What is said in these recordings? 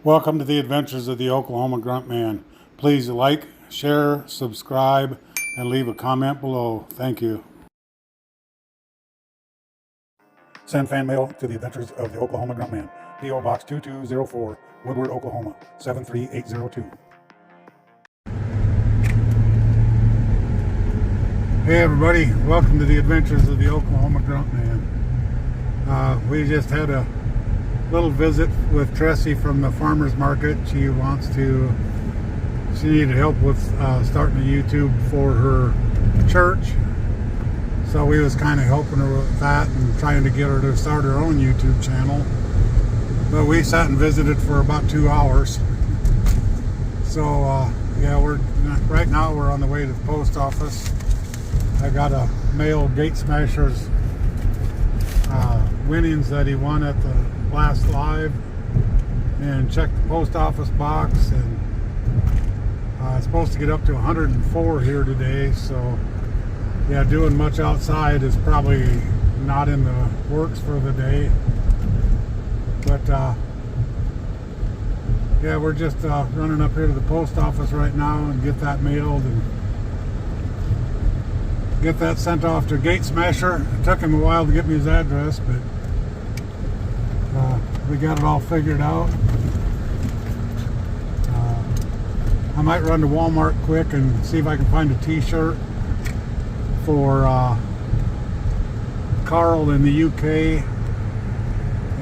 Welcome to the adventures of the Oklahoma Gruntman. Please like, share, subscribe, and leave a comment below. Thank you. Send fan mail to the adventures of the Oklahoma Gruntman. P.O. Box 2204, Woodward, Oklahoma 73802. Hey everybody, welcome to the adventures of the Oklahoma Gruntman. We just had a little visit with Tressie from the farmer's market. She needed help with starting a YouTube for her church. So we was kind of helping her with that and trying to get her to start her own YouTube channel. But we sat and visited for about 2 hours. So yeah, right now we're on the way to the post office. I got a mail Gate Smashers winnings that he won at the last live, and checked the post office box, and it's supposed to get up to 104 here today. So yeah, doing much outside is probably not in the works for the day. But yeah, we're just running up here to the post office right now and get that mailed and get that sent off to Gate Smasher. It took him a while to get me his address, but we got it all figured out. I might run to Walmart quick and see if I can find a t-shirt for Carl in the UK,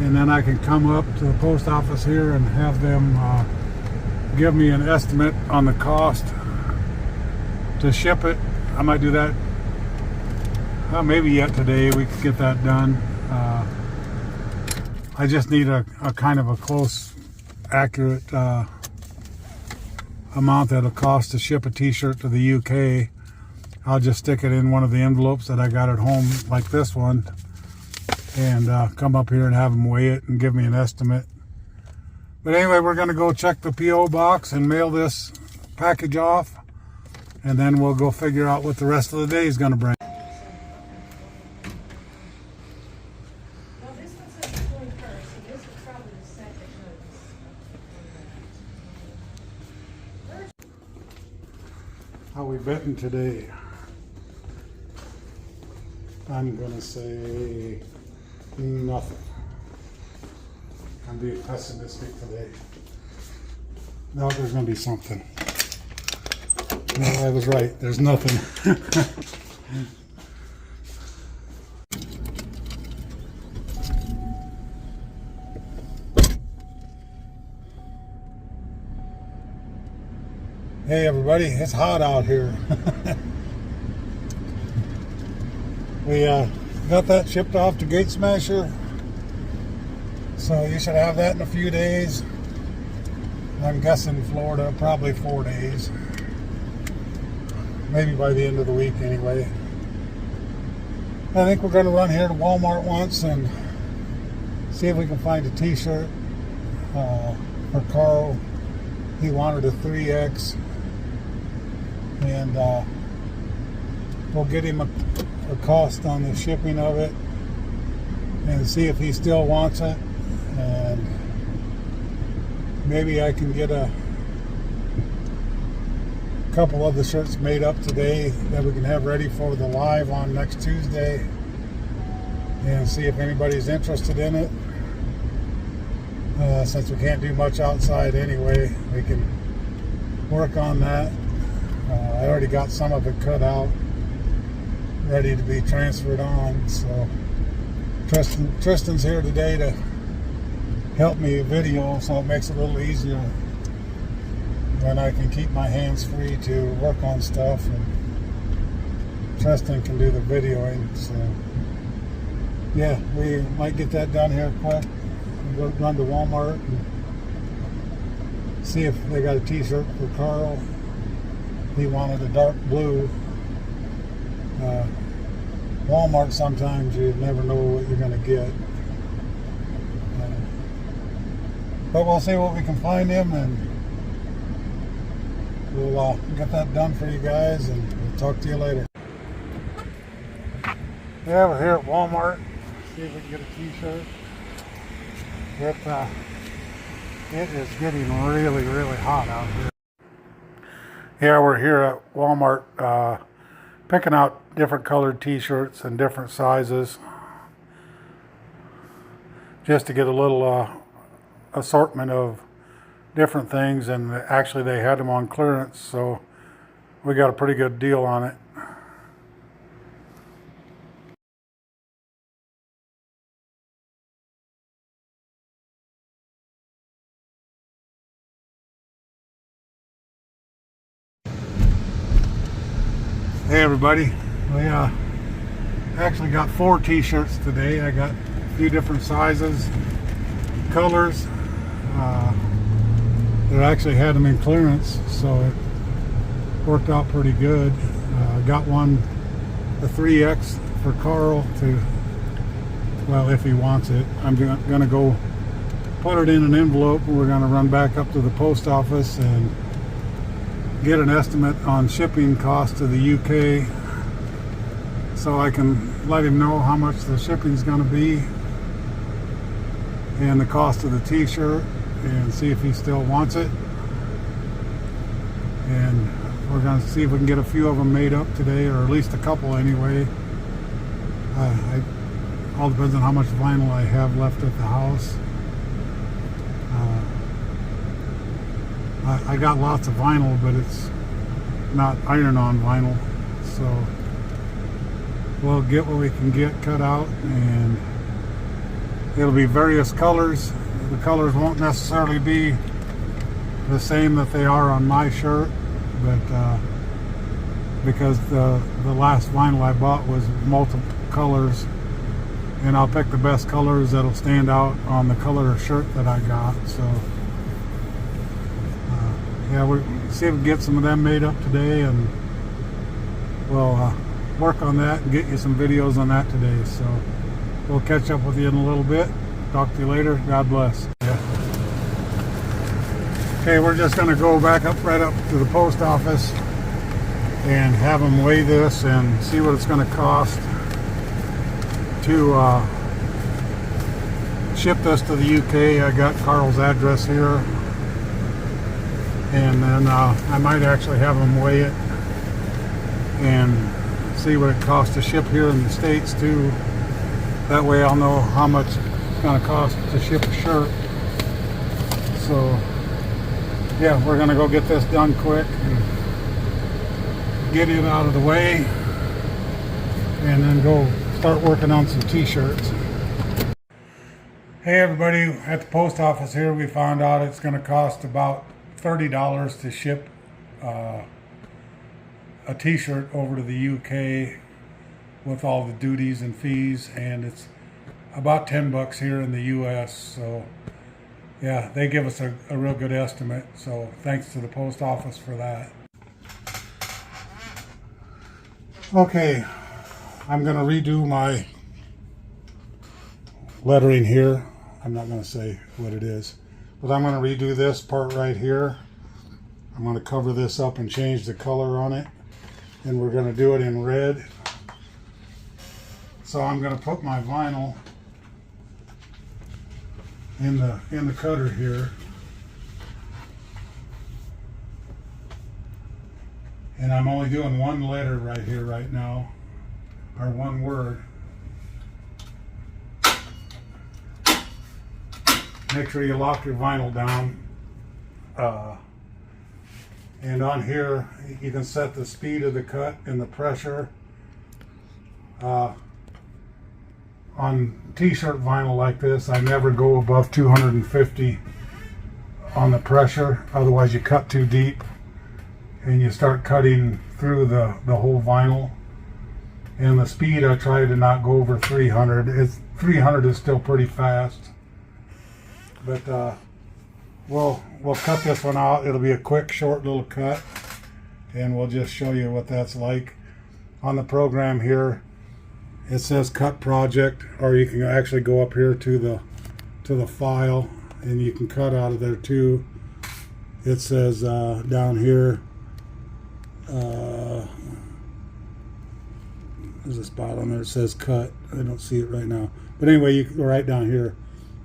and then I can come up to the post office here and have them give me an estimate on the cost to ship it. I might do that maybe yet today. We could get that done. I just need a kind of a close, accurate amount that'll cost to ship a t-shirt to the UK. I'll just stick it in one of the envelopes that I got at home, like this one, and come up here and have them weigh it and give me an estimate. But anyway, we're going to go check the P.O. box and mail this package off, and then we'll go figure out what the rest of the day is going to bring. How we betting today? I'm gonna say nothing. I'm being pessimistic today. No, there's gonna be something. No, I was right. There's nothing. Hey everybody, it's hot out here. We got that shipped off to Gate Smasher, so you should have that in a few days. I'm guessing Florida, probably 4 days, maybe by the end of the week anyway. I think we're going to run here to Walmart once and see if we can find a t-shirt for Carl. He wanted a 3X, and we'll get him a cost on the shipping of it and see if he still wants it, and maybe I can get a couple of the shirts made up today that we can have ready for the live on next Tuesday, and see if anybody's interested in it. Since we can't do much outside anyway, we can work on that. I already got some of it cut out, ready to be transferred on. So Tristan's here today to help me video, so it makes it a little easier when I can keep my hands free to work on stuff, and Tristan can do the videoing. So yeah, we might get that done here quick. We'll run to Walmart and see if they got a t-shirt for Carl. He wanted a dark blue. Walmart, sometimes you never know what you're going to get. But we'll see what we can find him, and we'll get that done for you guys, and we'll talk to you later. Yeah, we're here at Walmart. See if we can get a t-shirt. With It is getting really, really hot out here. Yeah, we're here at Walmart picking out different colored t-shirts and different sizes just to get a little assortment of different things, and actually they had them on clearance, so we got a pretty good deal on it. Hey everybody, we actually got 4 t-shirts today. I got a few different sizes, colors. They actually had them in clearance, so it worked out pretty good. Got one, the 3X for Carl to, well, if he wants it. I'm gonna go put it in an envelope, and we're gonna run back up to the post office and get an estimate on shipping cost to the UK, so I can let him know how much the shipping's going to be and the cost of the t-shirt, and see if he still wants it. And we're going to see if we can get a few of them made up today, or at least a couple anyway. All depends on how much vinyl I have left at the house. I got lots of vinyl, but it's not iron-on vinyl, so we'll get what we can get cut out, and it'll be various colors. The colors won't necessarily be the same that they are on my shirt, but because the last vinyl I bought was multiple colors, and I'll pick the best colors that'll stand out on the color shirt that I got. So yeah, we'll see if we can get some of them made up today, and we'll work on that and get you some videos on that today. So we'll catch up with you in a little bit. Talk to you later. God bless. Yeah. Okay, we're just going to go back right up to the post office and have them weigh this and see what it's going to cost to ship this to the UK. I got Carl's address here. And then I might actually have them weigh it and see what it costs to ship here in the States too. That way I'll know how much it's going to cost to ship a shirt. So yeah, we're going to go get this done quick and get it out of the way, and then go start working on some t-shirts. Hey everybody, at the post office here we found out it's going to cost about $30 to ship a t-shirt over to the UK with all the duties and fees, and it's about 10 bucks here in the US. So yeah, they give us a real good estimate, so thanks to the post office for that. Okay, I'm gonna redo my lettering here. I'm not gonna say what it is, but I'm going to redo this part right here. I'm going to cover this up and change the color on it, and we're going to do it in red. So I'm going to put my vinyl in the cutter here, and I'm only doing one letter right here right now, or one word. Make sure you lock your vinyl down, and on here you can set the speed of the cut and the pressure. On t-shirt vinyl like this, I never go above 250 on the pressure, otherwise you cut too deep and you start cutting through the whole vinyl. And the speed, I try to not go over 300. 300 is still pretty fast. But we'll cut this one out. It'll be a quick, short little cut, and we'll just show you what that's like. On the program here, it says cut project, or you can actually go up here to the file, and you can cut out of there too. It says down here, there's a spot on there. It says cut. I don't see it right now, but anyway, you can go right down here.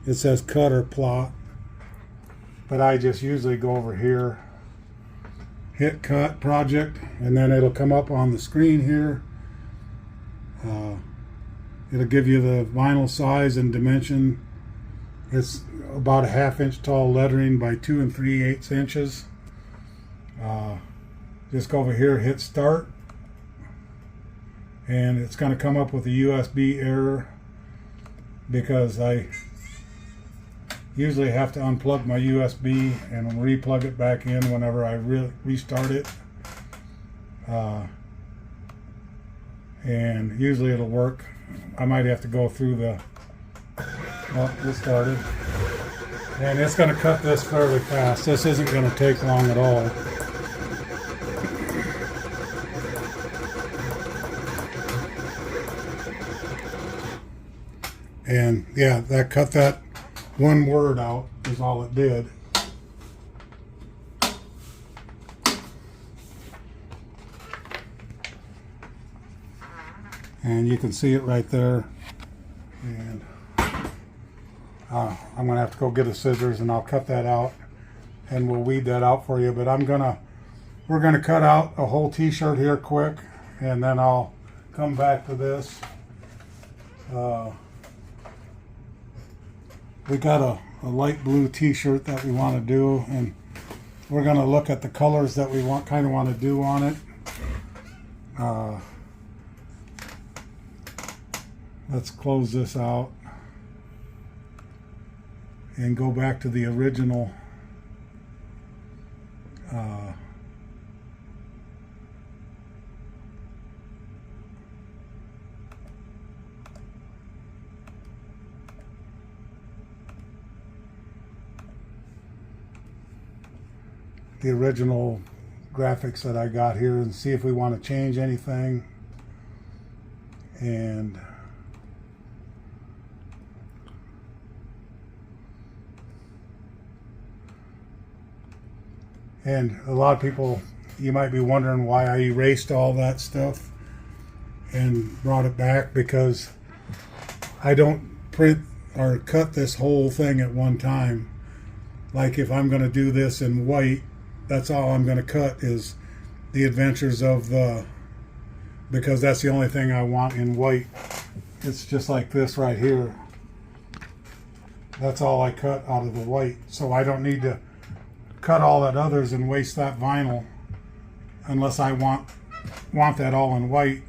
It says cut or plot, but I just usually go over here, hit cut project, and then it'll come up on the screen here. It'll give you the vinyl size and dimension. It's about a 1/2 inch tall lettering by 2 3/8 inches. Just go over here, hit start, and it's going to come up with a USB error because I usually have to unplug my USB and re-plug it back in whenever I restart it. And usually it'll work. I might have to go through the... Oh, it started. And it's going to cut this fairly fast. This isn't going to take long at all. And yeah, that cut that one word out is all it did. And you can see it right there. And I'm gonna have to go get a scissors and I'll cut that out and we'll weed that out for you. But we're gonna cut out a whole t-shirt here quick, and then I'll come back to this. We got a light blue t-shirt that we want to do, and we're going to look at the colors that we kind of want to do on it. Let's close this out and go back to the original graphics that I got here and see if we want to change anything. And a lot of people, you might be wondering why I erased all that stuff and brought it back, because I don't print or cut this whole thing at one time. Like if I'm going to do this in white, that's all I'm going to cut is the adventures of the, because that's the only thing I want in white. It's just like this right here. That's all I cut out of the white. So I don't need to cut all that others and waste that vinyl unless I want that all in white.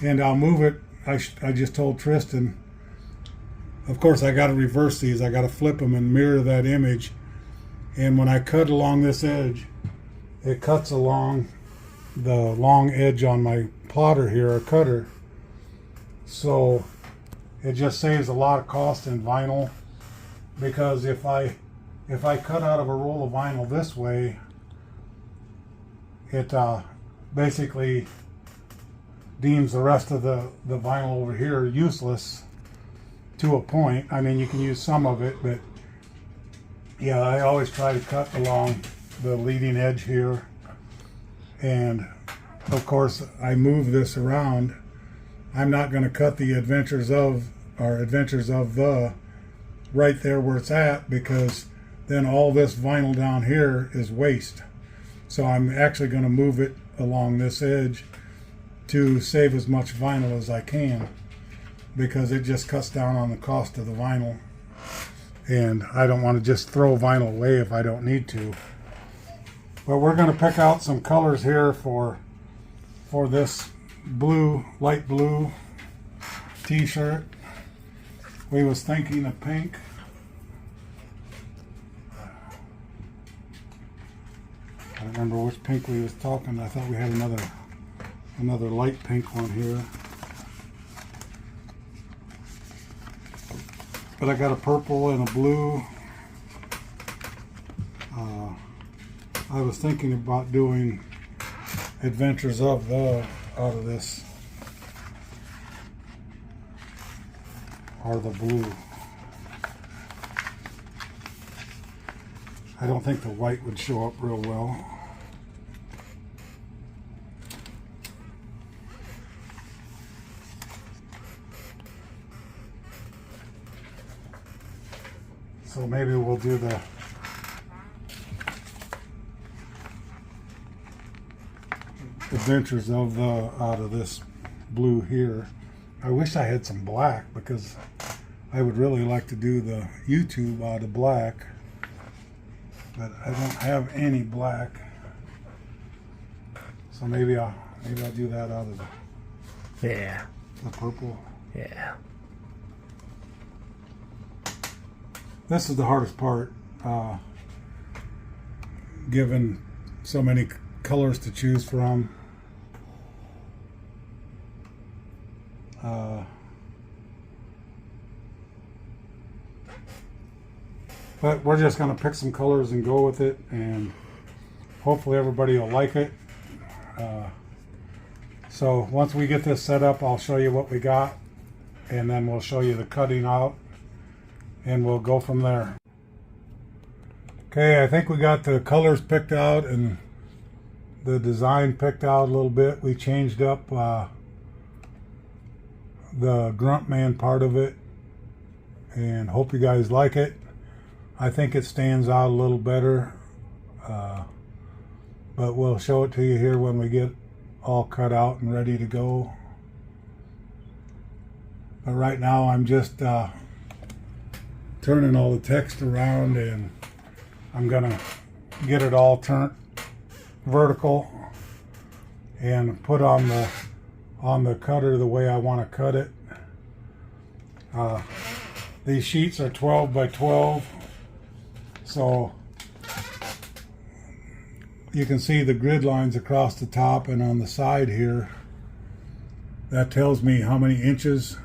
And I'll move it. I just told Tristan, of course I got to reverse these. I got to flip them and mirror that image. And when I cut along this edge, it cuts along the long edge on my plotter here, or cutter. So it just saves a lot of cost in vinyl, because if I cut out of a roll of vinyl this way, it basically deems the rest of the vinyl over here useless to a point. I mean, you can use some of it, but yeah, I always try to cut along the leading edge here. And of course I move this around. I'm not going to cut the adventures of the right there where it's at, because then all this vinyl down here is waste. So I'm actually going to move it along this edge to save as much vinyl as I can, because it just cuts down on the cost of the vinyl. And I don't want to just throw vinyl away if I don't need to. But we're going to pick out some colors here for this blue, light blue t-shirt. We was thinking of pink. I don't remember which pink we was talking. I thought we had another light pink one here. But I got a purple and a blue. I was thinking about doing Adventures of the out of this, or the blue. I don't think the white would show up real well. So maybe we'll do adventures of out of this blue here. I wish I had some black, because I would really like to do the YouTube out of black, but I don't have any black. So maybe I'll do that out of the purple. Yeah. This is the hardest part, given so many colors to choose from. But we're just going to pick some colors and go with it, and hopefully everybody will like it. So once we get this set up, I'll show you what we got, and then we'll show you the cutting out, and we'll go from there. Okay, I think we got the colors picked out and the design picked out a little bit. We changed up the Gruntman part of it, and hope you guys like it. I think it stands out a little better, but we'll show it to you here when we get all cut out and ready to go. But right now I'm just turning all the text around, and I'm gonna get it all turned vertical and put on the cutter the way I want to cut it. These sheets are 12 by 12, so you can see the grid lines across the top and on the side here. That tells me how many inches.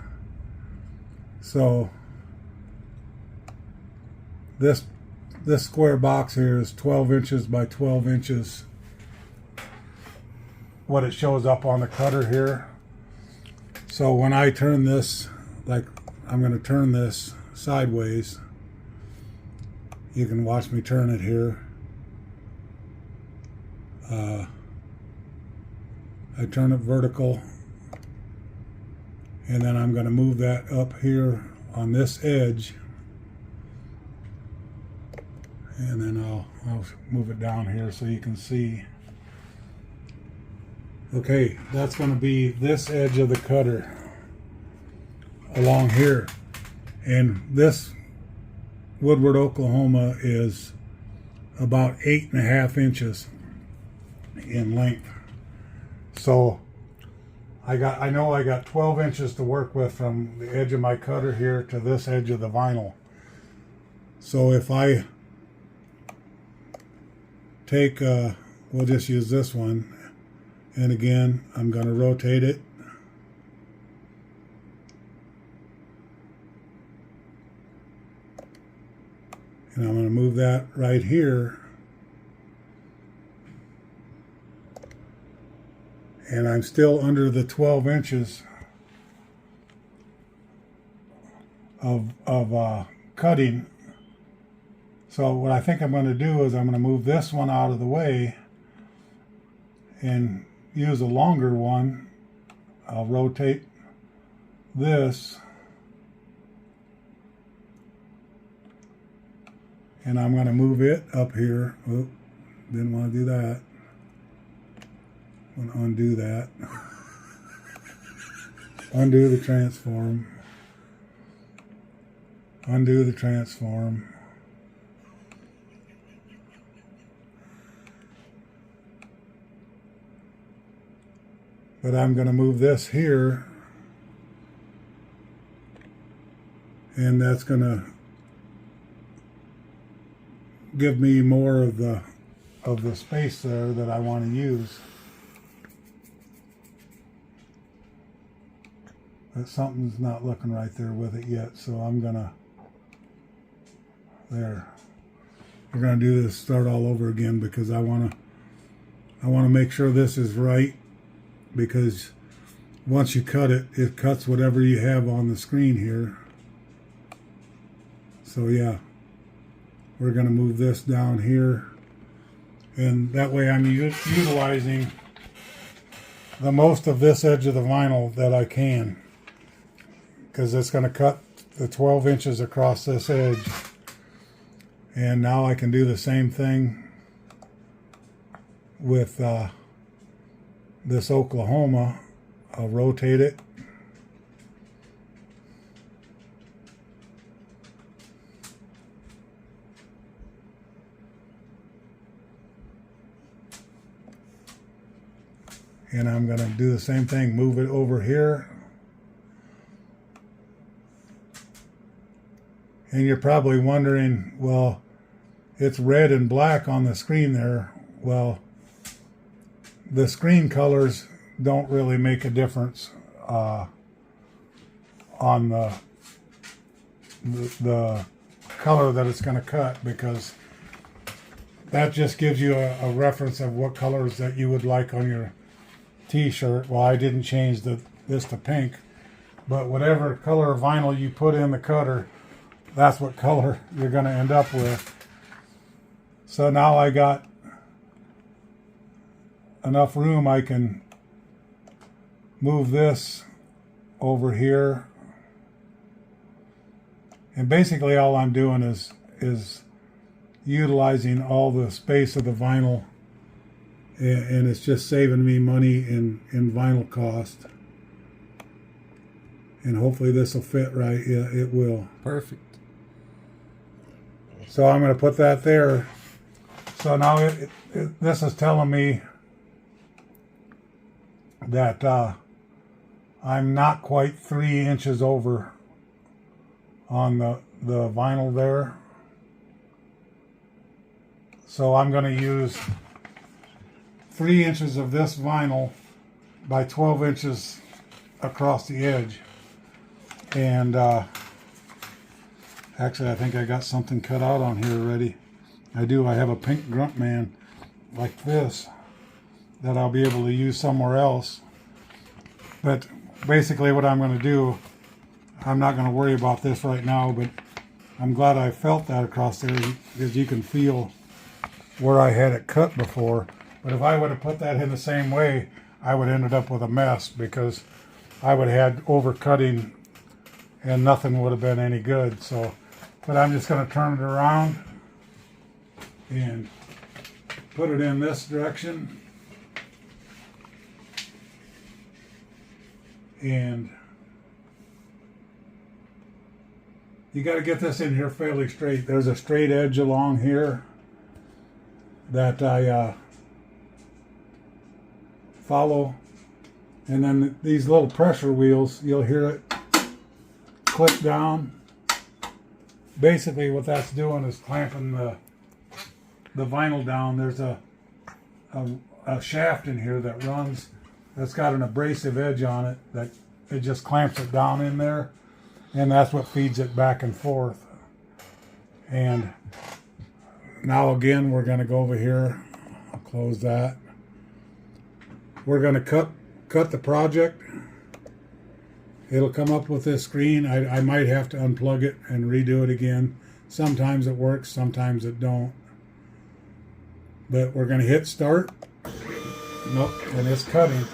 So this square box here is 12 inches by 12 inches. What it shows up on the cutter here. So when I turn this, like I'm going to turn this sideways, you can watch me turn it here. I turn it vertical, and then I'm going to move that up here on this edge, and then I'll move it down here so you can see. Okay, that's going to be this edge of the cutter along here, and this Woodward, Oklahoma is about 8.5 inches in length. So I know I got 12 inches to work with from the edge of my cutter here to this edge of the vinyl. So if I take, we'll just use this one, and again, I'm going to rotate it. And I'm going to move that right here. And I'm still under the 12 inches of cutting. So what I think I'm going to do is I'm going to move this one out of the way and use a longer one. I'll rotate this, and I'm going to move it up here. Oh, didn't want to do that. I'm going to undo that. Undo the transform. Undo the transform. But I'm going to move this here, and that's going to give me more of the space there that I want to use. But something's not looking right there with it yet, so I'm gonna, there. We're gonna do this, start all over again, because I wanna make sure this is right, because once you cut it, it cuts whatever you have on the screen here. So yeah, we're gonna move this down here, and that way I'm utilizing the most of this edge of the vinyl that I can, because it's going to cut the 12 inches across this edge. And now I can do the same thing with this Oklahoma. I'll rotate it. And I'm going to do the same thing, move it over here. And you're probably wondering, well, it's red and black on the screen there. Well, the screen colors don't really make a difference on the color that it's going to cut, because that just gives you a reference of what colors that you would like on your t-shirt. Well, I didn't change this to pink, but whatever color of vinyl you put in the cutter, that's what color you're going to end up with. So now I got enough room, I can move this over here. And basically all I'm doing is utilizing all the space of the vinyl, and it's just saving me money in vinyl cost. And hopefully this will fit right. Yeah, it will. Perfect. So I'm going to put that there. So now this is telling me that I'm not quite 3 inches over on the vinyl there. So I'm going to use 3 inches of this vinyl by 12 inches across the edge. And actually, I think I got something cut out on here already. I do. I have a pink Gruntman like this that I'll be able to use somewhere else. But basically what I'm going to do, I'm not going to worry about this right now, but I'm glad I felt that across there, because you can feel where I had it cut before. But if I would have put that in the same way, I would have ended up with a mess, because I would have had overcutting and nothing would have been any good. So, but I'm just going to turn it around and put it in this direction. And you got to get this in here fairly straight. There's a straight edge along here that I follow. And then these little pressure wheels, you'll hear it click down. Basically what that's doing is clamping the vinyl down. There's a shaft in here that runs, that's got an abrasive edge on it, that it just clamps it down in there, and that's what feeds it back and forth. And now again, we're going to go over here. I'll close that. We're going to cut the project. It'll come up with this screen. I might have to unplug it and redo it again. Sometimes it works, sometimes it don't. But we're going to hit start. Nope, and it's cutting.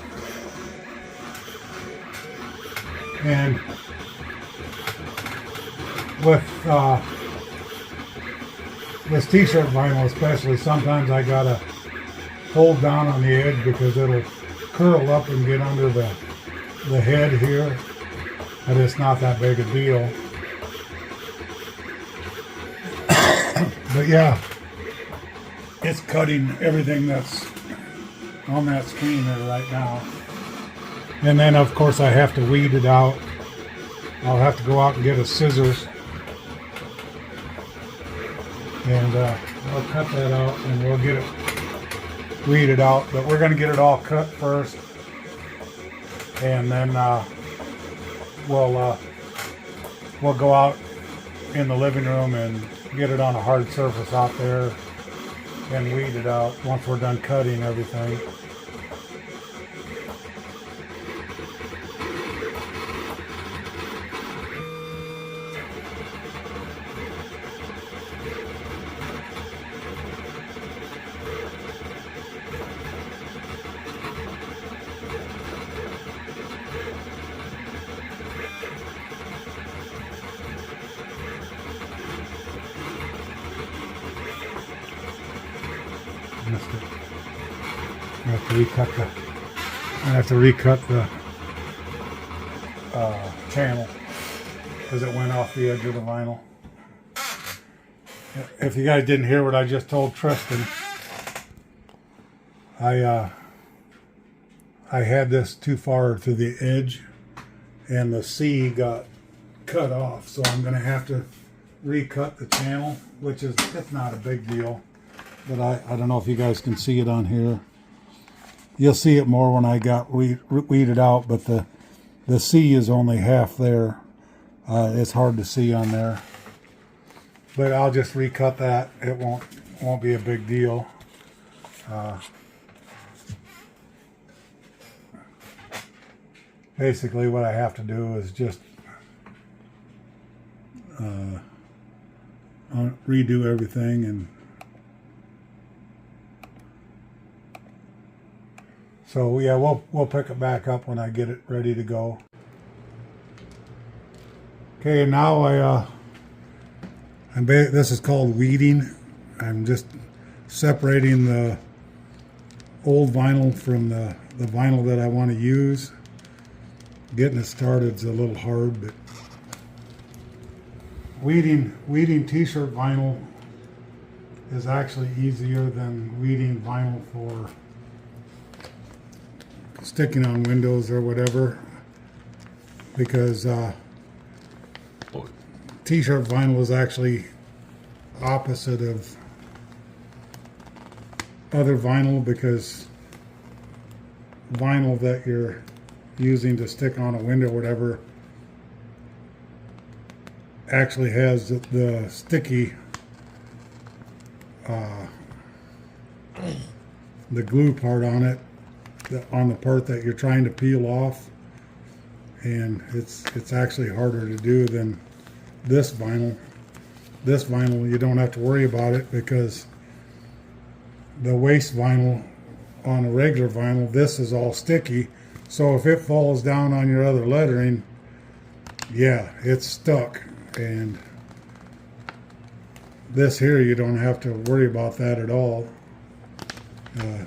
And with this t-shirt vinyl especially, sometimes I gotta hold down on the edge because it'll curl up and get under the head here, but it's not that big a deal. But yeah, it's cutting everything that's on that screen there right now. And then of course I have to weed it out. I'll have to go out and get a scissors, and I'll cut that out and we'll get it weeded out. But we're going to get it all cut first, and then we'll go out in the living room and get it on a hard surface out there and weed it out once we're done cutting everything. Missed it. I have to recut I have to recut the channel because it went off the edge of the vinyl. If you guys didn't hear what I just told Tristan, I had this too far to the edge and the C got cut off, so I'm going to have to recut the channel, which is, it's not a big deal, but I don't know if you guys can see it on here. You'll see it more when I got weeded out, but the C is only half there. It's hard to see on there, but I'll just recut that. It won't be a big deal. Basically what I have to do is just redo everything, and so yeah, we'll pick it back up when I get it ready to go. Okay, now this is called weeding. I'm just separating the old vinyl from the vinyl that I want to use. Getting it started is a little hard, but weeding t-shirt vinyl is actually easier than weeding vinyl for sticking on windows or whatever, because t-shirt vinyl is actually opposite of other vinyl, because vinyl that you're using to stick on a window or whatever actually has the sticky the glue part on it, on the part that you're trying to peel off, and it's actually harder to do than this vinyl. This vinyl, you don't have to worry about it, because the waste vinyl on a regular vinyl, this is all sticky. So if it falls down on your other lettering, yeah, it's stuck. And this here, you don't have to worry about that at all.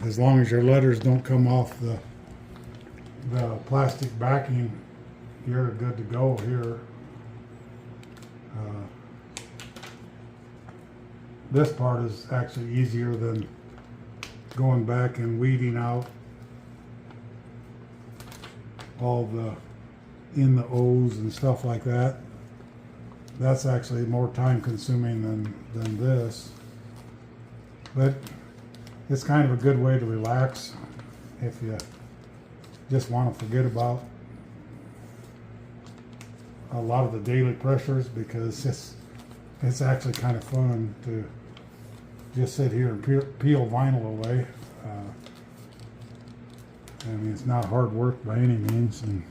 As long as your letters don't come off the plastic backing, you're good to go here. This part is actually easier than going back and weeding out all the in the O's and stuff like that. That's actually more time consuming than this, but it's kind of a good way to relax if you just want to forget about a lot of the daily pressures, because it's actually kind of fun to just sit here and peel vinyl away. I mean, it's not hard work by any means. And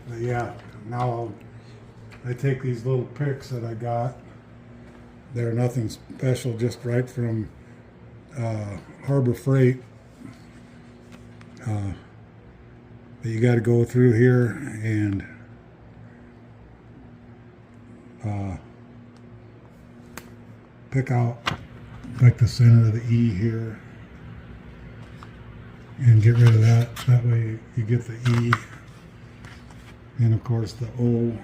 but yeah, now I take these little picks that I got. They're nothing special, just right from Harbor Freight. But you got to go through here and pick out like the center of the E here and get rid of that. That way you get the E, and of course the O.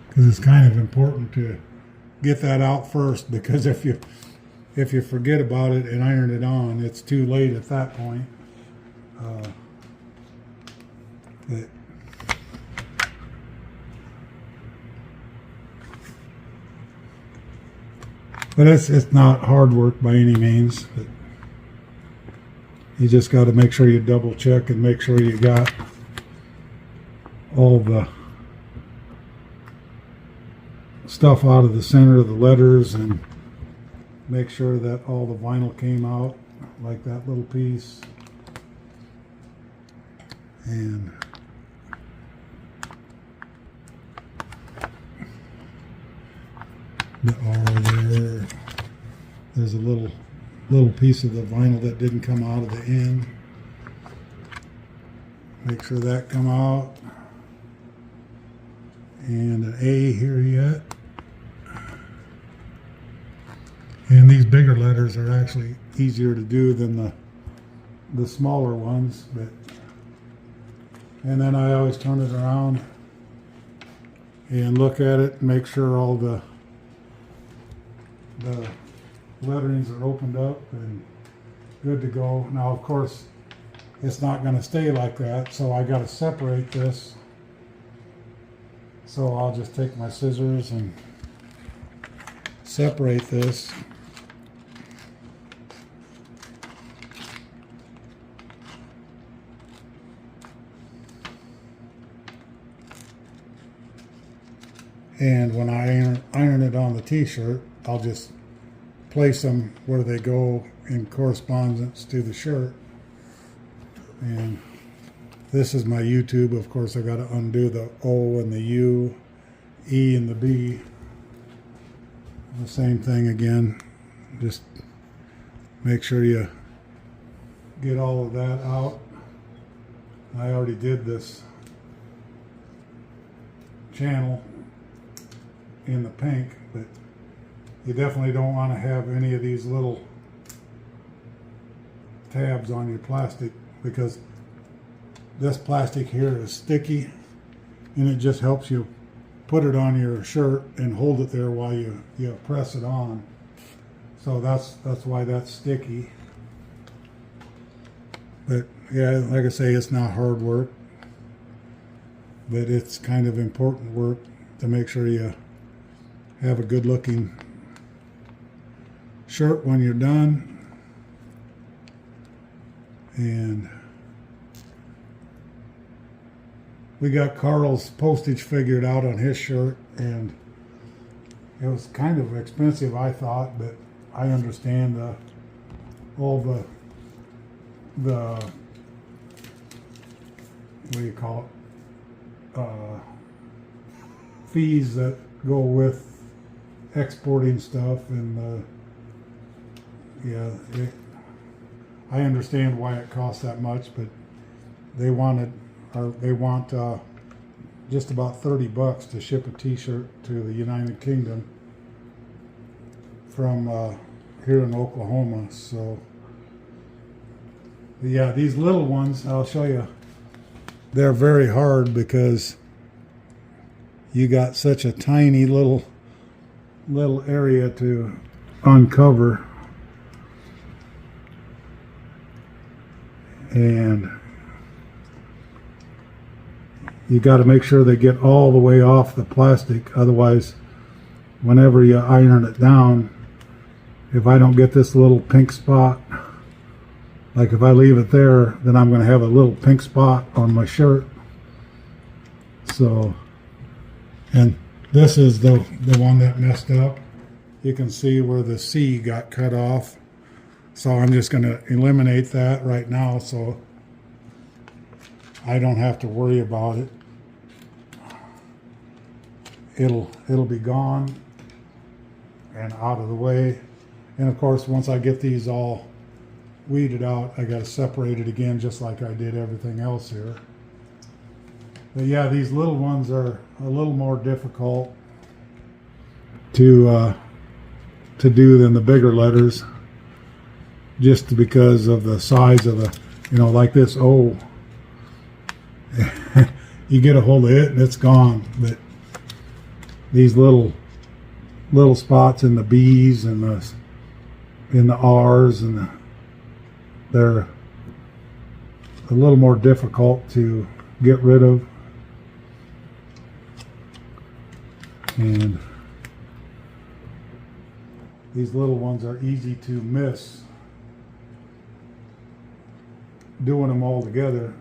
Because it's kind of important to get that out first, because if you forget about it and iron it on, it's too late at that point. But it's not hard work by any means. But you just got to make sure you double check and make sure you got all the stuff out of the center of the letters, and make sure that all the vinyl came out, like that little piece. And the R there. There's a little piece of the vinyl that didn't come out of the end. Make sure that come out. And an A here yet. And these bigger letters are actually easier to do than the smaller ones, but and then I always turn it around and look at it and make sure all the letterings are opened up and good to go. Now, of course, it's not going to stay like that, so I got to separate this. So I'll just take my scissors and separate this. And when I iron it on the t-shirt, I'll just place them where they go in correspondence to the shirt. And this is my YouTube. Of course, I got to undo the O and the U, E and the B. The same thing again. Just make sure you get all of that out. I already did this channel in the pink, but you definitely don't want to have any of these little tabs on your plastic, because this plastic here is sticky and it just helps you put it on your shirt and hold it there while you press it on. So that's why that's sticky. But yeah, like I say, it's not hard work, but it's kind of important work to make sure you have a good looking shirt when you're done. And we got Carl's postage figured out on his shirt, and it was kind of expensive, I thought, but I understand all the what do you call it, fees that go with exporting stuff, and I understand why it costs that much, but they want just about $30 to ship a t-shirt to the United Kingdom from here in Oklahoma. So yeah, these little ones, I'll show you, they're very hard because you got such a tiny little area to uncover, and you got to make sure they get all the way off the plastic. Otherwise, whenever you iron it down, if I don't get this little pink spot, like if I leave it there, then I'm going to have a little pink spot on my shirt. So, and this is the one that messed up. You can see where the C got cut off. So I'm just going to eliminate that right now so I don't have to worry about it. It'll be gone and out of the way. And of course, once I get these all weeded out, I got to separate it again, just like I did everything else here. But yeah, these little ones are a little more difficult to do than the bigger letters, just because of the size of the, like this O. You get a hold of it and it's gone. But these little spots in the B's and in the R's and they're a little more difficult to get rid of. And these little ones are easy to miss. Doing them all together,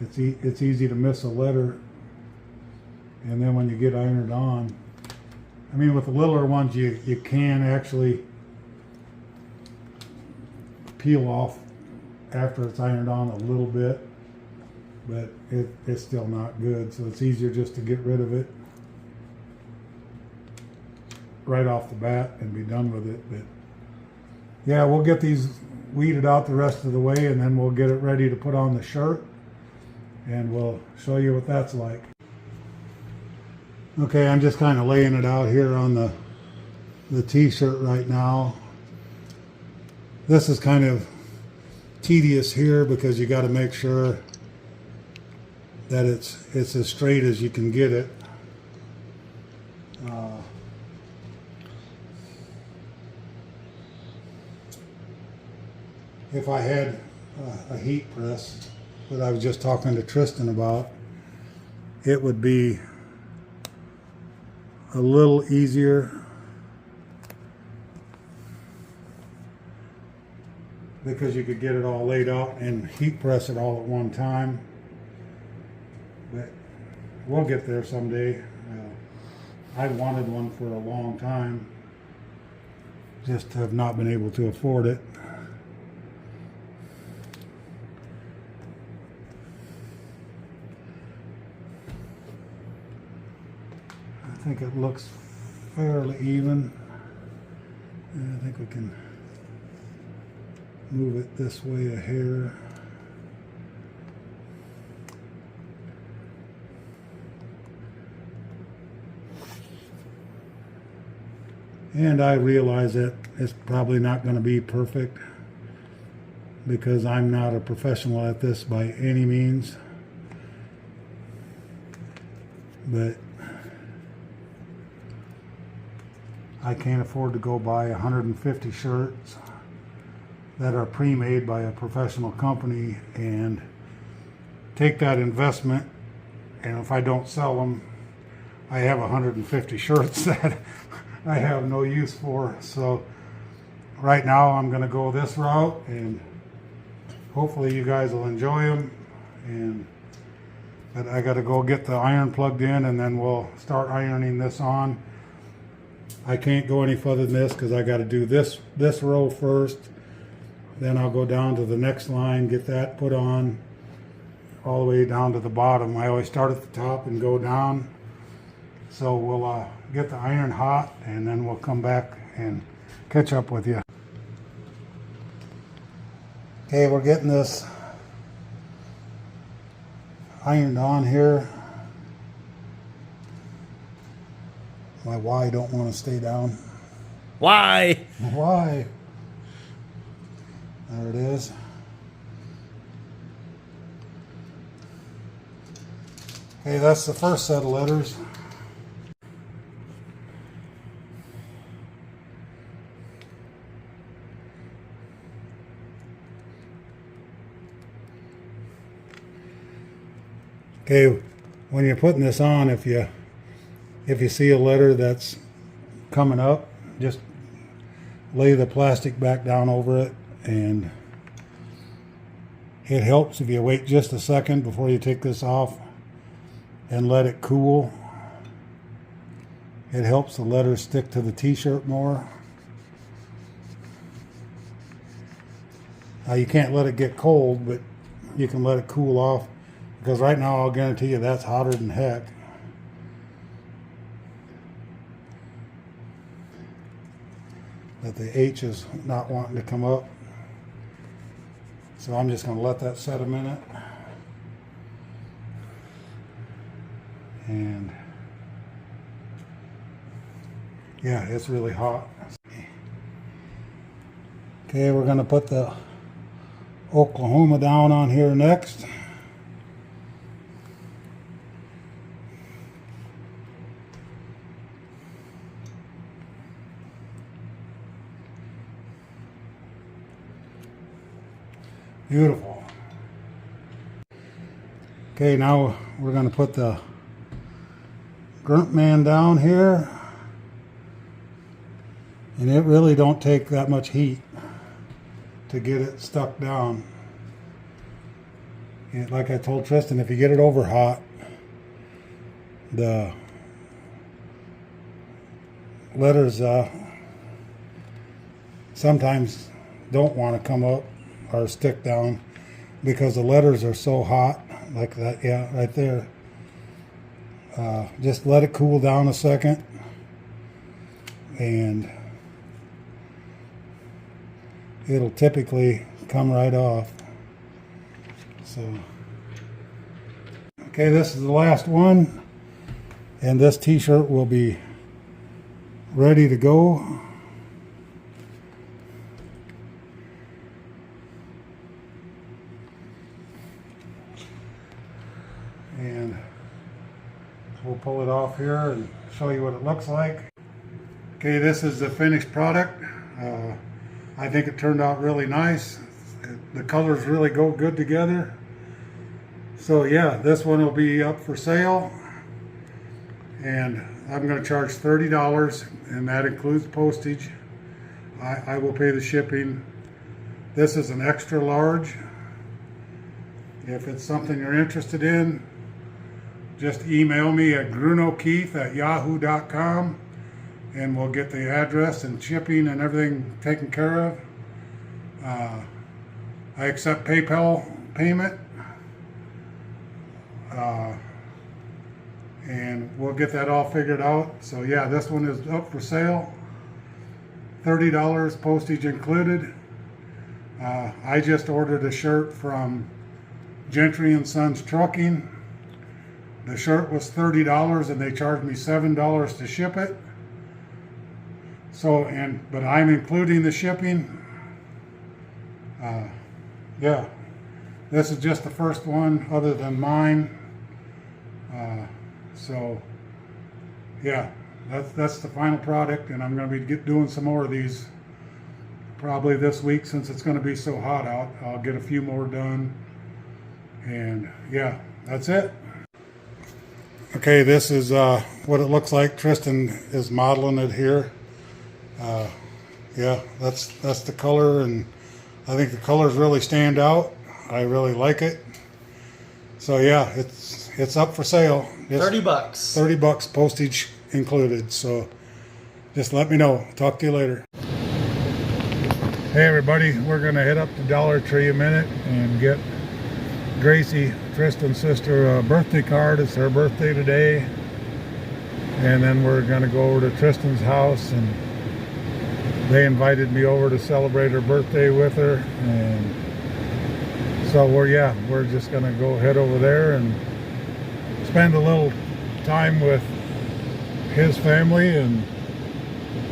it's easy to miss a letter, and then when you get ironed on, I mean, with the littler ones, you can actually peel off after it's ironed on a little bit, but it's still not good. So it's easier just to get rid of it right off the bat and be done with it. But yeah, we'll get these weed it out the rest of the way, and then we'll get it ready to put on the shirt, and we'll show you what that's like. Okay, I'm just kind of laying it out here on the t-shirt right now. This is kind of tedious here because you got to make sure that it's as straight as you can get it. If I had a heat press that I was just talking to Tristan about, it would be a little easier because you could get it all laid out and heat press it all at one time. But we'll get there someday. I wanted one for a long time, just have not been able to afford it. I think it looks fairly even. And I think we can move it this way a hair. And I realize that it's probably not going to be perfect because I'm not a professional at this by any means. But I can't afford to go buy 150 shirts that are pre-made by a professional company and take that investment, and if I don't sell them, I have 150 shirts that I have no use for. So right now I'm going to go this route, and hopefully you guys will enjoy them. But I got to go get the iron plugged in, and then we'll start ironing this on. I can't go any further than this because I got to do this row first. Then I'll go down to the next line, get that put on all the way down to the bottom. I always start at the top and go down. So we'll get the iron hot, and then we'll come back and catch up with you. Okay, we're getting this ironed on here. My Y don't want to stay down. Why? Why? There it is. Okay, that's the first set of letters. Okay, when you're putting this on, if you see a letter that's coming up, just lay the plastic back down over it, and it helps if you wait just a second before you take this off and let it cool. It helps the letters stick to the t-shirt more. Now you can't let it get cold, but you can let it cool off, because right now I'll guarantee you that's hotter than heck. That the H is not wanting to come up. So I'm just going to let that set a minute. And yeah, it's really hot. Okay, we're going to put the Oklahoma down on here next. Beautiful. Okay, now we're going to put the Gruntman down here, and it really don't take that much heat to get it stuck down. And like I told Tristan, if you get it over hot, the letters sometimes don't want to come up or stick down because the letters are so hot, like that. Yeah, right there. Just let it cool down a second, and it'll typically come right off. So, okay, this is the last one, and this t-shirt will be ready to go. And we'll pull it off here and show you what it looks like. Okay, this is the finished product. I think it turned out really nice. The colors really go good together. So yeah, this one will be up for sale, and I'm going to charge $30, and that includes postage. I will pay the shipping. This is an extra large. If it's something you're interested in, just email me at grunokeith@yahoo.com, and we'll get the address and shipping and everything taken care of. I accept PayPal payment, and we'll get that all figured out. So yeah, this one is up for sale. $30, postage included. I just ordered a shirt from Gentry and Sons Trucking. The shirt was $30, and they charged me $7 to ship it. So, but I'm including the shipping. Yeah, this is just the first one other than mine. So yeah, that's the final product, and I'm going to be doing some more of these probably this week since it's going to be so hot out. I'll get a few more done, and yeah, that's it. Okay, this is what it looks like. Tristan is modeling it here. Yeah, that's the color, and I think the colors really stand out. I really like it. So yeah, it's up for sale. Just $30. $30, postage included. So just let me know. Talk to you later. Hey everybody, we're gonna head up to Dollar Tree a minute and get Gracie, Tristan's sister, a birthday card. It's her birthday today. And then we're gonna go over to Tristan's house, and they invited me over to celebrate her birthday with her. And so we're just gonna go head over there and spend a little time with his family, and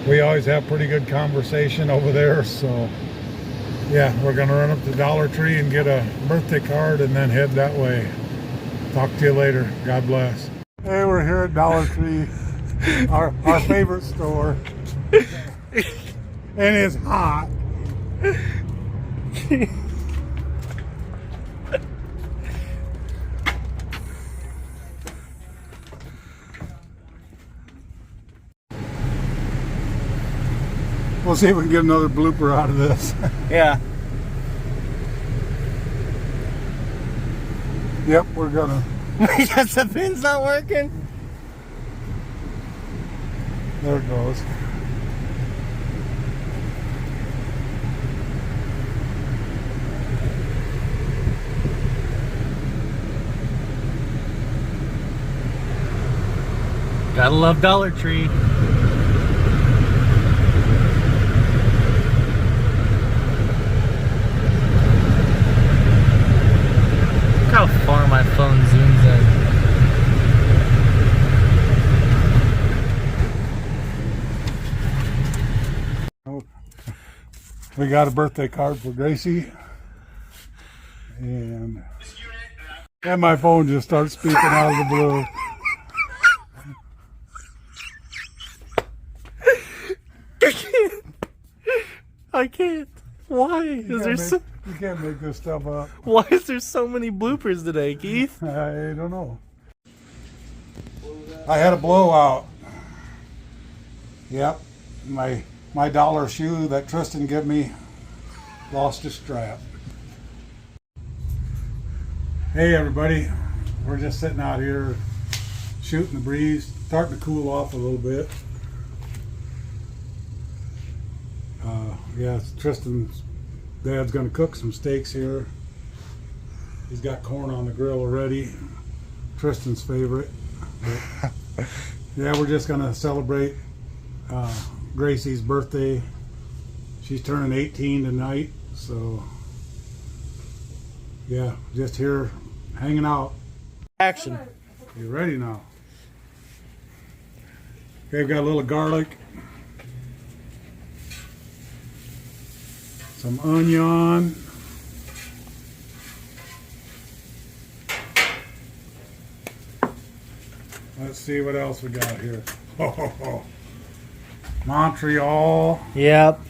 we always have pretty good conversation over there. So yeah, we're gonna run up to Dollar Tree and get a birthday card and then head that way. Talk to you later. God bless. Hey, we're here at Dollar Tree, our favorite store. And it's hot. We'll see if we can get another blooper out of this. Yeah. Yep, we're gonna. Because the pin's not working. There it goes. Gotta love Dollar Tree. Look how far my phone zooms in. We got a birthday card for Gracie, and my phone just starts speaking out of the blue. I can't. Why? You can't make this stuff up. Why is there so many bloopers today, Keith? I don't know. I had a blowout. Yep, my dollar shoe that Tristan gave me lost a strap. Hey everybody, we're just sitting out here shooting the breeze, starting to cool off a little bit. Yeah, Tristan's dad's gonna cook some steaks here. He's got corn on the grill already, Tristan's favorite. But yeah, we're just gonna celebrate Gracie's birthday. She's turning 18 tonight, so yeah, just here hanging out. Action. You ready now? Okay, we've got a little garlic, some onion, let's see what else we got here. Oh, Montreal. Yep.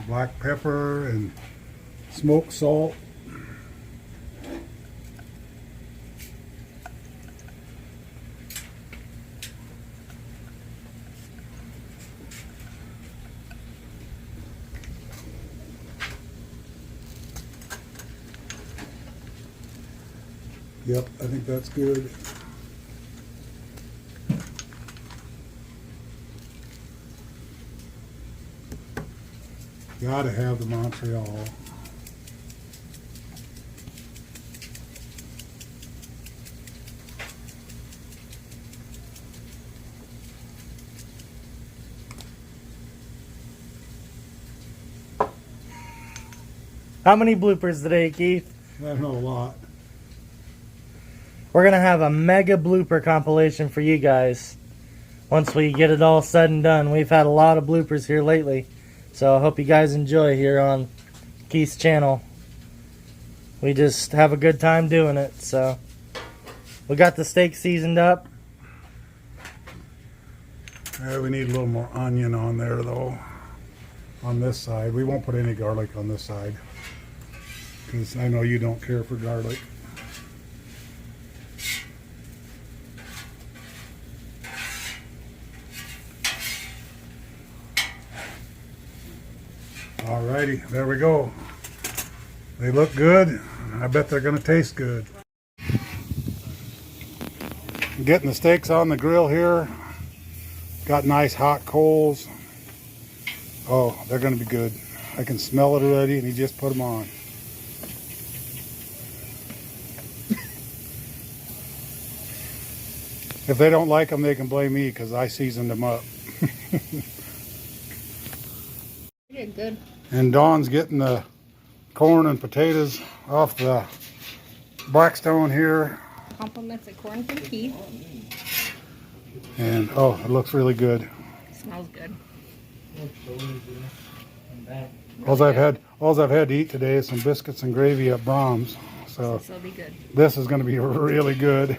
Black pepper and smoked salt. Yep, I think that's good. Gotta have the Montreal. How many bloopers today, Keith? I know a lot. We're going to have a mega blooper compilation for you guys once we get it all said and done. We've had a lot of bloopers here lately, so I hope you guys enjoy here on Keith's channel. We just have a good time doing it. So we got the steak seasoned up. We need a little more onion on there though, on this side. We won't put any garlic on this side because I know you don't care for garlic. Alrighty, there we go. They look good. I bet they're going to taste good. Getting the steaks on the grill here. Got nice hot coals. Oh, they're going to be good. I can smell it already, and he just put them on. If they don't like them, they can blame me because I seasoned them up. You did good. And Dawn's getting the corn and potatoes off the Blackstone here. Compliments of corn from Keith. And oh, it looks really good. Smells good. All I've had to eat today is some biscuits and gravy at Brahms. So This will be good. this is going to be really good.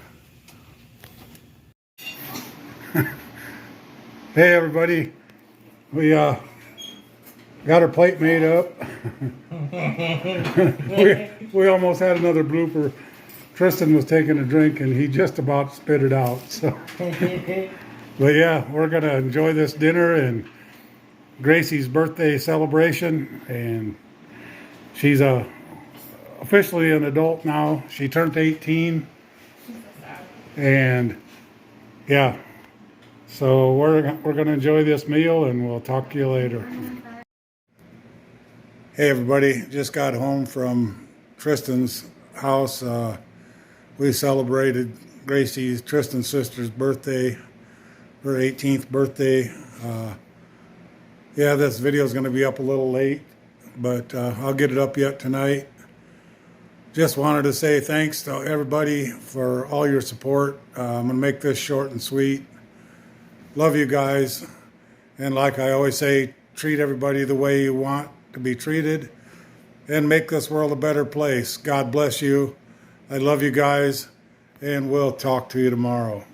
Hey everybody, we got our plate made up. we almost had another blooper. Tristan was taking a drink and he just about spit it out. So, but yeah, we're gonna enjoy this dinner and Gracie's birthday celebration, and she's officially an adult now. She turned 18, and yeah. So we're going to enjoy this meal, and we'll talk to you later. Hey everybody, just got home from Tristan's house. We celebrated Gracie's, Tristan's sister's birthday, her 18th birthday. Yeah, this video is going to be up a little late, but I'll get it up yet tonight. Just wanted to say thanks to everybody for all your support. I'm going to make this short and sweet. Love you guys, and like I always say, treat everybody the way you want to be treated and make this world a better place. God bless you. I love you guys, and we'll talk to you tomorrow.